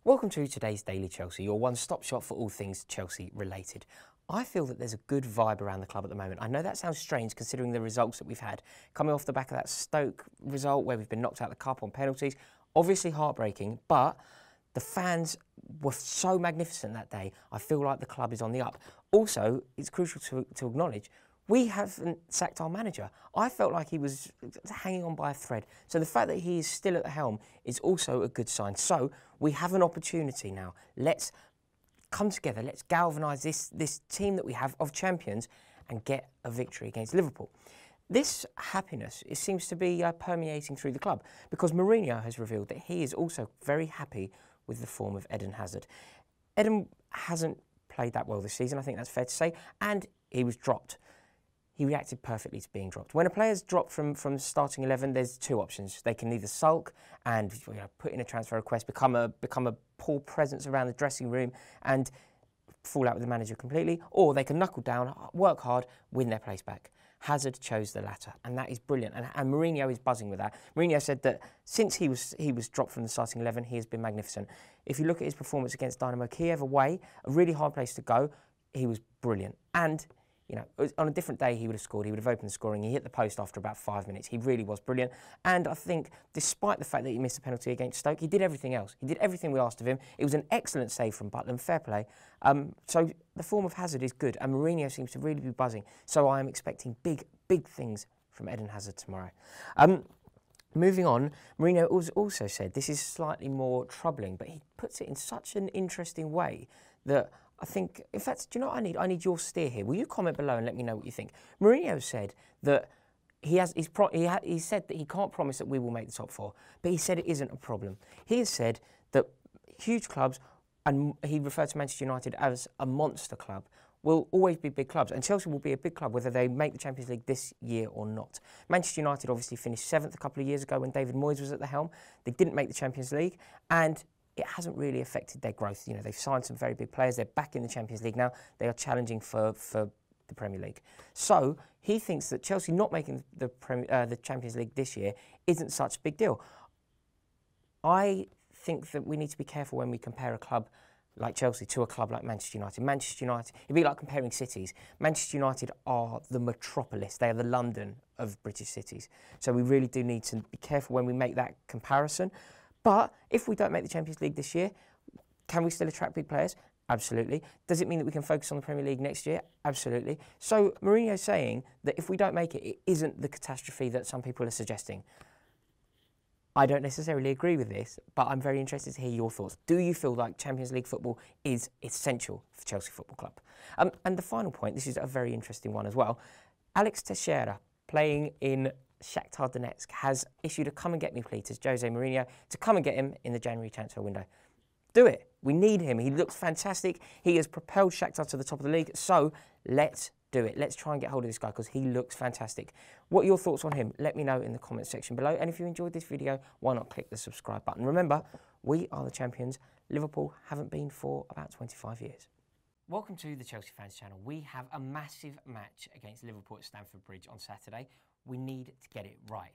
Welcome to today's Daily Chelsea, your one-stop shop for all things Chelsea related. I feel that there's a good vibe around the club at the moment. I know that sounds strange considering the results that we've had. Coming off the back of that Stoke result where we've been knocked out of the cup on penalties, obviously heartbreaking, but the fans were so magnificent that day. I feel like the club is on the up. Also, it's crucial to acknowledge, we haven't sacked our manager. I felt like he was hanging on by a thread. So the fact that he is still at the helm is also a good sign. So we have an opportunity now. Let's come together. Let's galvanise this team that we have of champions and get a victory against Liverpool. This happiness, it seems to be permeating through the club because Mourinho has revealed that he is also very happy with the form of Eden Hazard. Eden hasn't played that well this season, I think that's fair to say, and he was dropped. He reacted perfectly to being dropped. When a player's dropped from starting 11, there's two options. They can either sulk and put in a transfer request, become a poor presence around the dressing room and fall out with the manager completely, or they can knuckle down, work hard, win their place back. Hazard chose the latter, and that is brilliant. And Mourinho is buzzing with that. Mourinho said that since he was dropped from the starting 11, he has been magnificent. If you look at his performance against Dynamo Kiev away, a really hard place to go, he was brilliant. And you know, on a different day, he would have scored. He would have opened the scoring. He hit the post after about 5 minutes. He really was brilliant. And I think, despite the fact that he missed a penalty against Stoke, he did everything else. He did everything we asked of him. It was an excellent save from Butland. Fair play. So the form of Hazard is good, and Mourinho seems to really be buzzing. So I am expecting big things from Eden Hazard tomorrow. Moving on, Mourinho also said this is slightly more troubling, but he puts it in such an interesting way that I think, in fact, do you know what I need? I need your steer here. Will you comment below and let me know what you think? Mourinho said that he said that he can't promise that we will make the top four, but he said it isn't a problem. He has said that huge clubs, and he referred to Manchester United as a monster club, will always be big clubs, and Chelsea will be a big club whether they make the Champions League this year or not. Manchester United obviously finished 7th a couple of years ago when David Moyes was at the helm. They didn't make the Champions League, and it hasn't really affected their growth. You know, they've signed some very big players. They're back in the Champions League now. They are challenging for the Premier League. So he thinks that Chelsea not making the Champions League this year isn't such a big deal. I think that we need to be careful when we compare a club like Chelsea to a club like Manchester United. Manchester United, it'd be like comparing cities. Manchester United are the metropolis. They are the London of British cities. So we really do need to be careful when we make that comparison. But if we don't make the Champions League this year, can we still attract big players? Absolutely. Does it mean that we can focus on the Premier League next year? Absolutely. So Mourinho's saying that if we don't make it, it isn't the catastrophe that some people are suggesting. I don't necessarily agree with this, but I'm very interested to hear your thoughts. Do you feel like Champions League football is essential for Chelsea Football Club? And the final point, this is a very interesting one as well. Alex Teixeira, playing in Shakhtar Donetsk, has issued a come and get me plea to Jose Mourinho to come and get him in the January transfer window. Do it. We need him. He looks fantastic. He has propelled Shakhtar to the top of the league. So let's do it. Let's try and get hold of this guy because he looks fantastic. What are your thoughts on him? Let me know in the comments section below. And if you enjoyed this video, why not click the subscribe button? Remember, we are the champions. Liverpool haven't been for about 25 years. Welcome to the Chelsea Fans Channel. We have a massive match against Liverpool at Stamford Bridge on Saturday. We need to get it right.